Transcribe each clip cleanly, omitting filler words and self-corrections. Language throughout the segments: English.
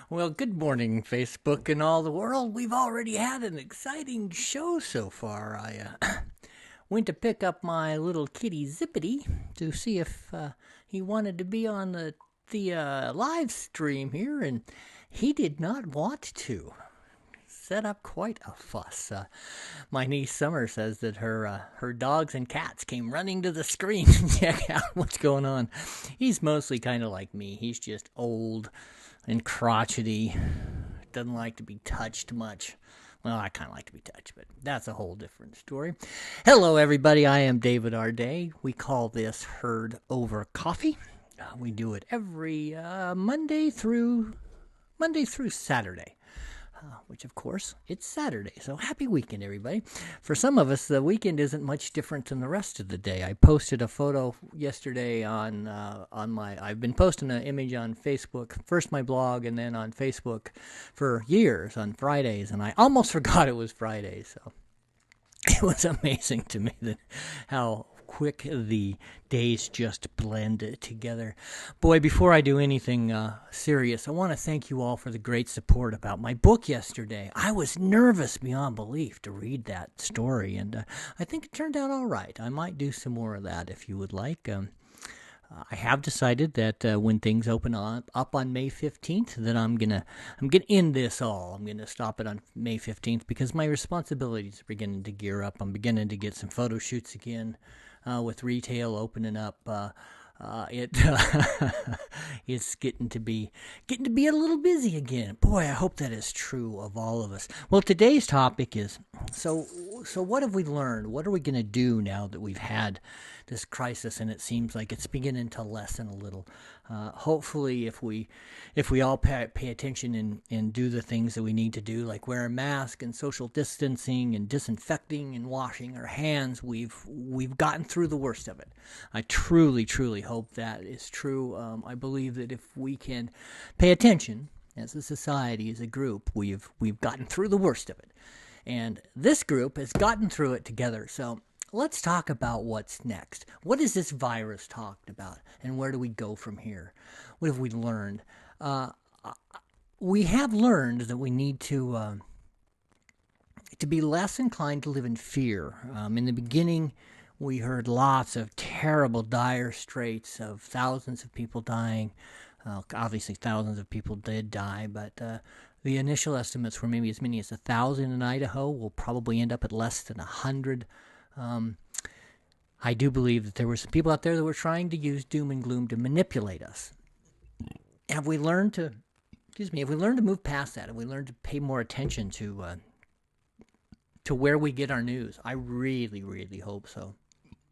Well, good morning, Facebook and all the world. We've already had an exciting show so far. I went to pick up my little kitty Zippity to see if he wanted to be on the live stream here, and he did not want to. Set up quite a fuss. My niece Summer says that her dogs and cats came running to the screen to check out what's going on. He's mostly kind of like me. He's just old and crotchety. Doesn't like to be touched much. Well, I kind of like to be touched, but that's a whole different story. Hello, everybody. I am David Arday. We call this Herd Over Coffee. We do it every Monday through Saturday. Which, of course, it's Saturday. So happy weekend, everybody. For some of us, the weekend isn't much different than the rest of the day. I posted a photo yesterday on my. I've been posting an image on Facebook, first my blog, and then on Facebook for years on Fridays, and I almost forgot it was Friday. So it was amazing to me that how quick the days just blend together. Boy, before I do anything serious, I want to thank you all for the great support about my book yesterday. I was nervous beyond belief to read that story, and I think it turned out all right. I might do some more of that if you would like. I have decided that when things open up on May 15th, that I'm gonna end this all. I'm gonna stop it on May 15th because my responsibilities are beginning to gear up. I'm beginning to get some photo shoots again with retail opening up. It's getting to be a little busy again. Boy, I hope that is true of all of us. Well, today's topic is so what have we learned? What are we going to do now that we've had this crisis and it seems like it's beginning to lessen a little? Hopefully, if we all pay attention and do the things that we need to do, like wear a mask and social distancing and disinfecting and washing our hands, we've gotten through the worst of it. I truly hope that is true. I believe that if we can pay attention as a society, as a group, we've gotten through the worst of it, and this group has gotten through it together. So let's talk about what's next. What is this virus talked about, and where do we go from here? What have we learned? We have learned that we need to be less inclined to live in fear. In the beginning, we heard lots of terrible, dire straits of thousands of people dying. Obviously, thousands of people did die, but the initial estimates were maybe as many as 1,000 in Idaho. We'll probably end up at less than 100. I do believe that there were some people out there that were trying to use doom and gloom to manipulate us. Have we learned to move past that? Have we learned to pay more attention to where we get our news? I really hope so.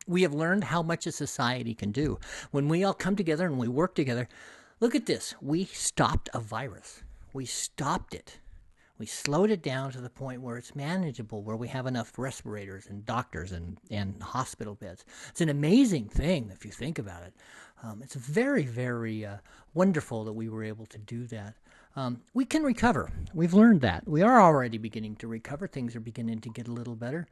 We have learned how much a society can do. When we all come together and we work together, look at this. We stopped a virus. We stopped it. We slowed it down to the point where it's manageable, where we have enough respirators and doctors and hospital beds. It's an amazing thing if you think about it. It's very wonderful that we were able to do that. We can recover. We've learned that. We are already beginning to recover. Things are beginning to get a little better.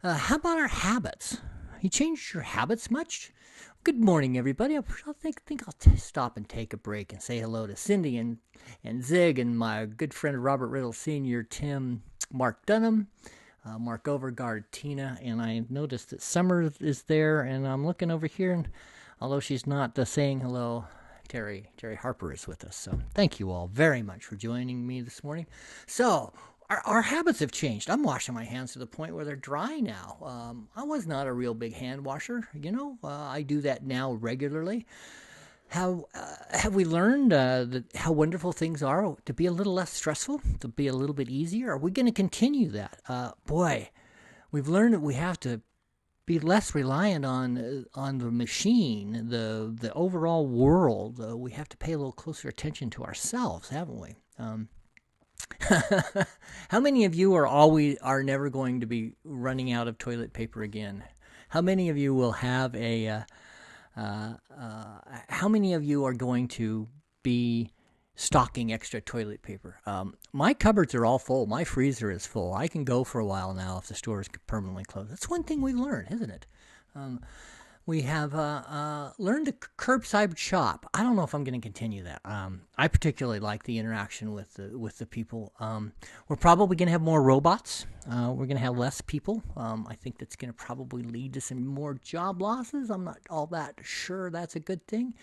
How about our habits? You changed your habits much? Good morning, everybody. I think I'll stop and take a break and say hello to Cindy and Zig and my good friend Robert Riddle Sr., Tim, Mark Dunham, Mark Overgard, Tina, and I noticed that Summer is there, and I'm looking over here, and although she's not saying hello, Terry Harper is with us. So thank you all very much for joining me this morning. So our habits have changed. I'm washing my hands to the point where they're dry now. I was not a real big hand washer, I do that now regularly. How have we learned how wonderful things are to be a little less stressful, to be a little bit easier? Are we going to continue that? Boy, we've learned that we have to be less reliant on the machine, the overall world. We have to pay a little closer attention to ourselves, haven't we? How many of you are never going to be running out of toilet paper again? How many of you will have how many of you are going to be stocking extra toilet paper? My cupboards are all full. My freezer is full. I can go for a while now if the store is permanently closed. That's one thing we learned, isn't it? We have learned to curbside shop. I don't know if I'm going to continue that. I particularly like the interaction with the people. We're probably going to have more robots. We're going to have less people. I think that's going to probably lead to some more job losses. I'm not all that sure that's a good thing.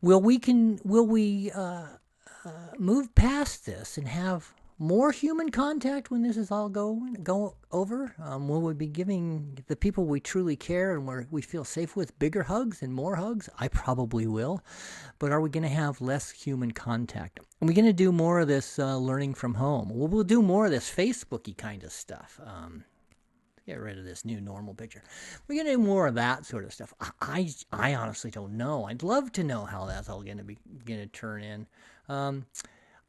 Will we move past this and have more human contact when this is all go over? Will we be giving the people we truly care and where we feel safe with bigger hugs and more hugs? I probably will. But are we going to have less human contact? Are we going to do more of this learning from home? We'll do more of this Facebooky kind of stuff. Get rid of this new normal picture. We're going to do more of that sort of stuff. I honestly don't know. I'd love to know how that's all going to turn in.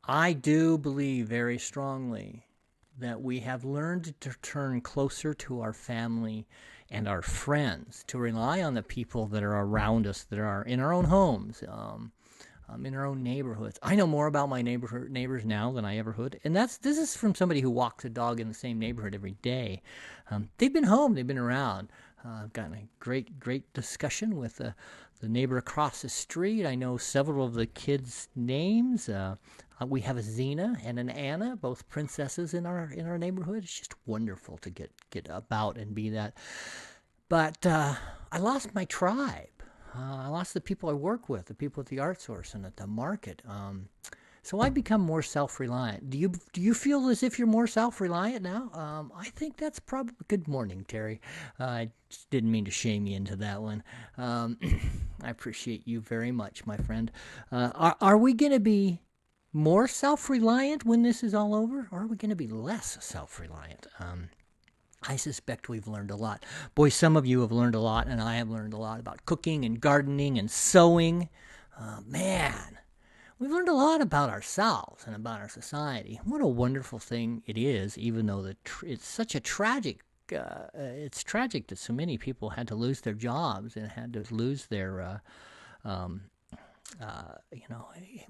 I do believe very strongly that we have learned to turn closer to our family and our friends, to rely on the people that are around us, that are in our own homes, in our own neighborhoods. I know more about my neighbors now than I ever would, and this is from somebody who walks a dog in the same neighborhood every day. They've been home, they've been around. I've gotten a great discussion with the neighbor across the street. I know several of the kids' names. We have a Xena and an Anna, both princesses in our neighborhood. It's just wonderful to get about and be that. But I lost my tribe. I lost the people I work with, the people at the art source and at the market. So I become more self-reliant. Do you feel as if you're more self-reliant now? I think that's probably... Good morning, Terry. I just didn't mean to shame you into that one. I appreciate you very much, my friend. Are we going to be more self-reliant when this is all over, or are we going to be less self-reliant? I suspect we've learned a lot. Boy, some of you have learned a lot, and I have learned a lot about cooking and gardening and sewing. Man, we've learned a lot about ourselves and about our society. What a wonderful thing it is, even though it's such a tragic... it's tragic that so many people had to lose their jobs and had to lose their...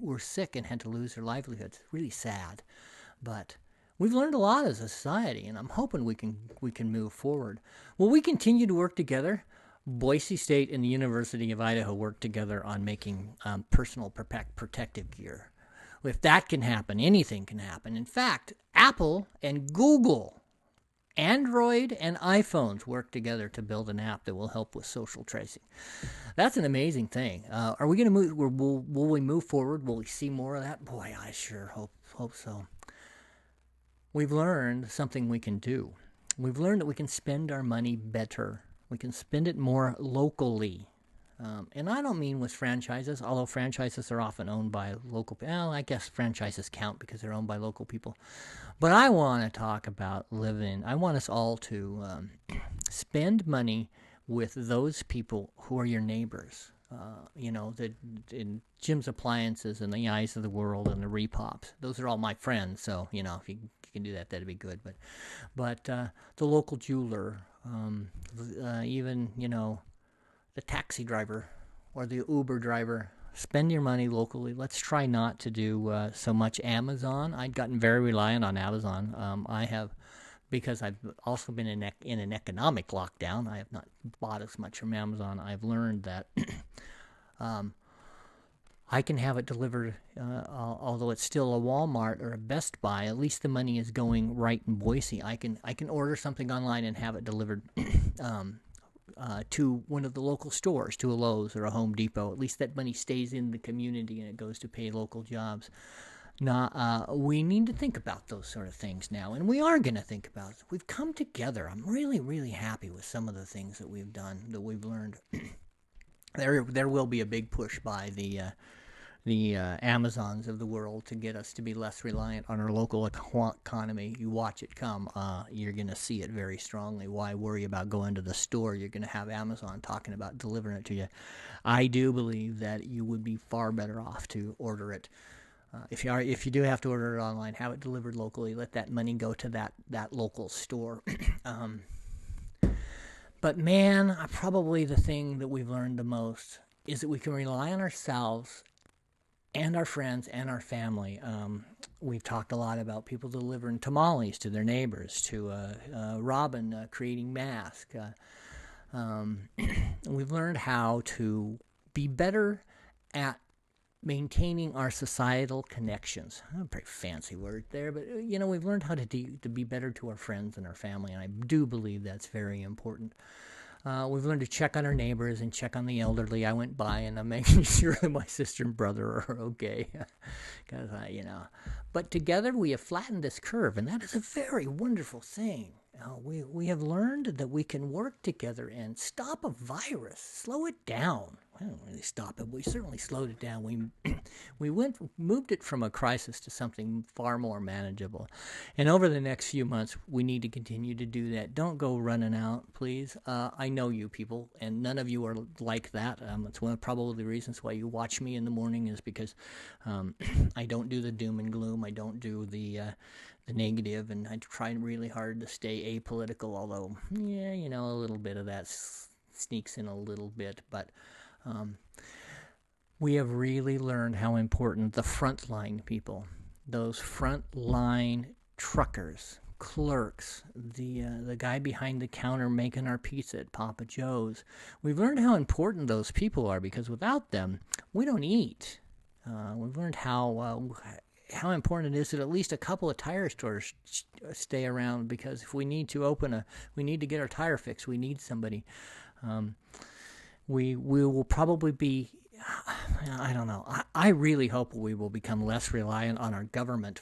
were sick and had to lose their livelihoods. Really sad. But... we've learned a lot as a society, and I'm hoping we can move forward. Will we continue to work together? Boise State and the University of Idaho work together on making personal protective gear. If that can happen, anything can happen. In fact, Apple and Google, Android and iPhones work together to build an app that will help with social tracing. That's an amazing thing. Are we going to move? Will we move forward? Will we see more of that? Boy, I sure hope so. We've learned something we can do. We've learned that we can spend our money better. We can spend it more locally. And I don't mean with franchises, although franchises are often owned by local people. Well, I guess franchises count because they're owned by local people. But I want to talk about I want us all to spend money with those people who are your neighbors. In Jim's Appliances and the Eyes of the World and the Repops. Those are all my friends, so, if you can do that, that'd be good. But the local jeweler, even, the taxi driver or the Uber driver, spend your money locally. Let's try not to do so much Amazon. I'd gotten very reliant on Amazon. I have... because I've also been in an economic lockdown. I have not bought as much from Amazon. I've learned that I can have it delivered, although it's still a Walmart or a Best Buy. At least the money is going right in Boise. I can order something online and have it delivered to one of the local stores, to a Lowe's or a Home Depot. At least that money stays in the community and it goes to pay local jobs. Now, we need to think about those sort of things now, and we are going to think about it. We've come together. I'm really, really happy with some of the things that we've done, that we've learned. There will be a big push by the Amazons of the world to get us to be less reliant on our local economy. You watch it come. You're going to see it very strongly. Why worry about going to the store? You're going to have Amazon talking about delivering it to you. I do believe that you would be far better off to order it. If you do have to order it online, have it delivered locally. Let that money go to that local store. But man, probably the thing that we've learned the most is that we can rely on ourselves and our friends and our family. We've talked a lot about people delivering tamales to their neighbors, to Robin creating masks. We've learned how to be better at maintaining our societal connections. A pretty fancy word there, but we've learned how to be better to our friends and our family, and I do believe that's very important. We've learned to check on our neighbors and check on the elderly. I went by and I'm making sure that my sister and brother are okay, because But together we have flattened this curve, and that is a very wonderful thing. We have learned that we can work together and stop a virus, slow it down. I don't really stop it. We certainly slowed it down. We moved it from a crisis to something far more manageable. And over the next few months, we need to continue to do that. Don't go running out, please. I know you people, and none of you are like that. It's one of probably the reasons why you watch me in the morning is because I don't do the doom and gloom. I don't do the negative, and I try really hard to stay apolitical, although, a little bit of that sneaks in a little bit, but we have really learned how important the frontline people, those frontline truckers, clerks, the guy behind the counter making our pizza at Papa Joe's, we've learned how important those people are, because without them, we don't eat. We've learned how important it is that at least a couple of tire stores stay around, because if we need to we need to get our tire fixed, we need somebody. We will probably be, I don't know, I really hope we will become less reliant on our government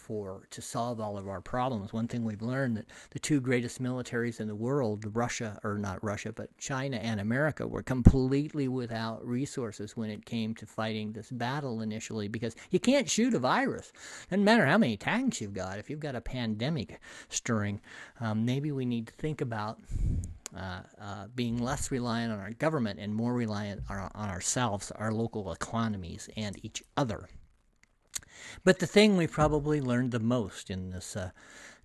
to solve all of our problems. One thing we've learned, that the two greatest militaries in the world, but China and America, were completely without resources when it came to fighting this battle initially, because you can't shoot a virus. Doesn't matter how many tanks you've got. If you've got a pandemic stirring, maybe we need to think about being less reliant on our government and more reliant on ourselves, our local economies, and each other. But the thing we probably learned the most in this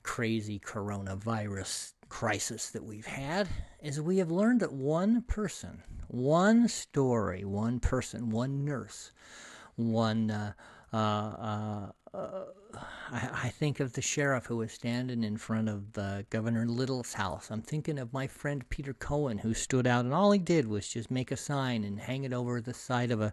crazy coronavirus crisis that we've had is we have learned that one person, one story, one person, one nurse, one I think of the sheriff who was standing in front of Governor Little's house. I'm thinking of my friend Peter Cohen, who stood out, and all he did was just make a sign and hang it over the side of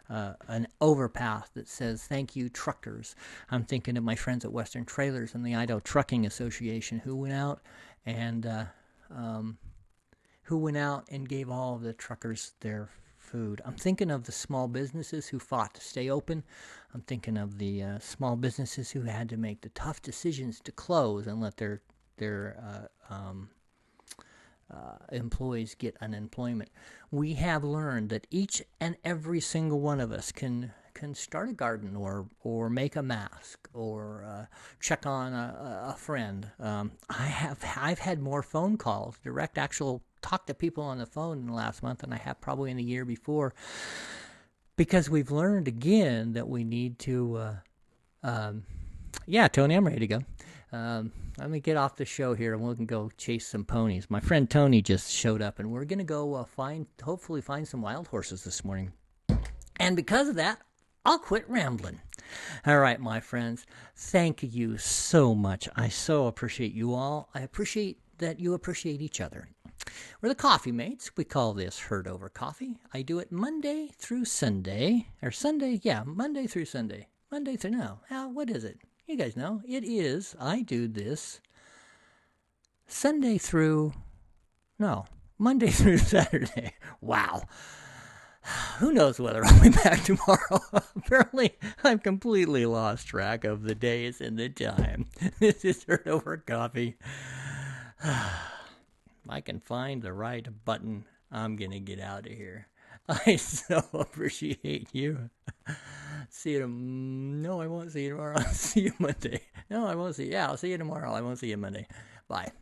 an overpass that says, "Thank you, truckers." I'm thinking of my friends at Western Trailers and the Idaho Trucking Association, who went out and gave all of the truckers their food. I'm thinking of the small businesses who fought to stay open. I'm thinking of the small businesses who had to make the tough decisions to close and let their employees get unemployment. We have learned that each and every single one of us can start a garden or make a mask or check on a friend. I've had more phone calls, direct actual talk to people on the phone in the last month than I have probably in the year before, because we've learned again that we need to Tony, I'm ready to go. Let me get off the show here and we can go chase some ponies. My friend Tony just showed up, and we're going to go hopefully find some wild horses this morning. And because of that, I'll quit rambling. All right, my friends, thank you so much. I so appreciate you all. I appreciate that you appreciate each other. We're the Coffee Mates. We call this Herd Over Coffee. I do it Monday through Sunday. Monday through Sunday. What is it? You guys know. I do this Monday through Saturday. Wow. Who knows whether I'll be back tomorrow? Apparently, I've completely lost track of the days and the time. This is Herd Over Coffee. I can find the right button, I'm going to get out of here. I so appreciate you. See you No, I won't see you tomorrow. I'll see you Monday. No, I won't see you. Yeah, I'll see you tomorrow. I won't see you Monday. Bye.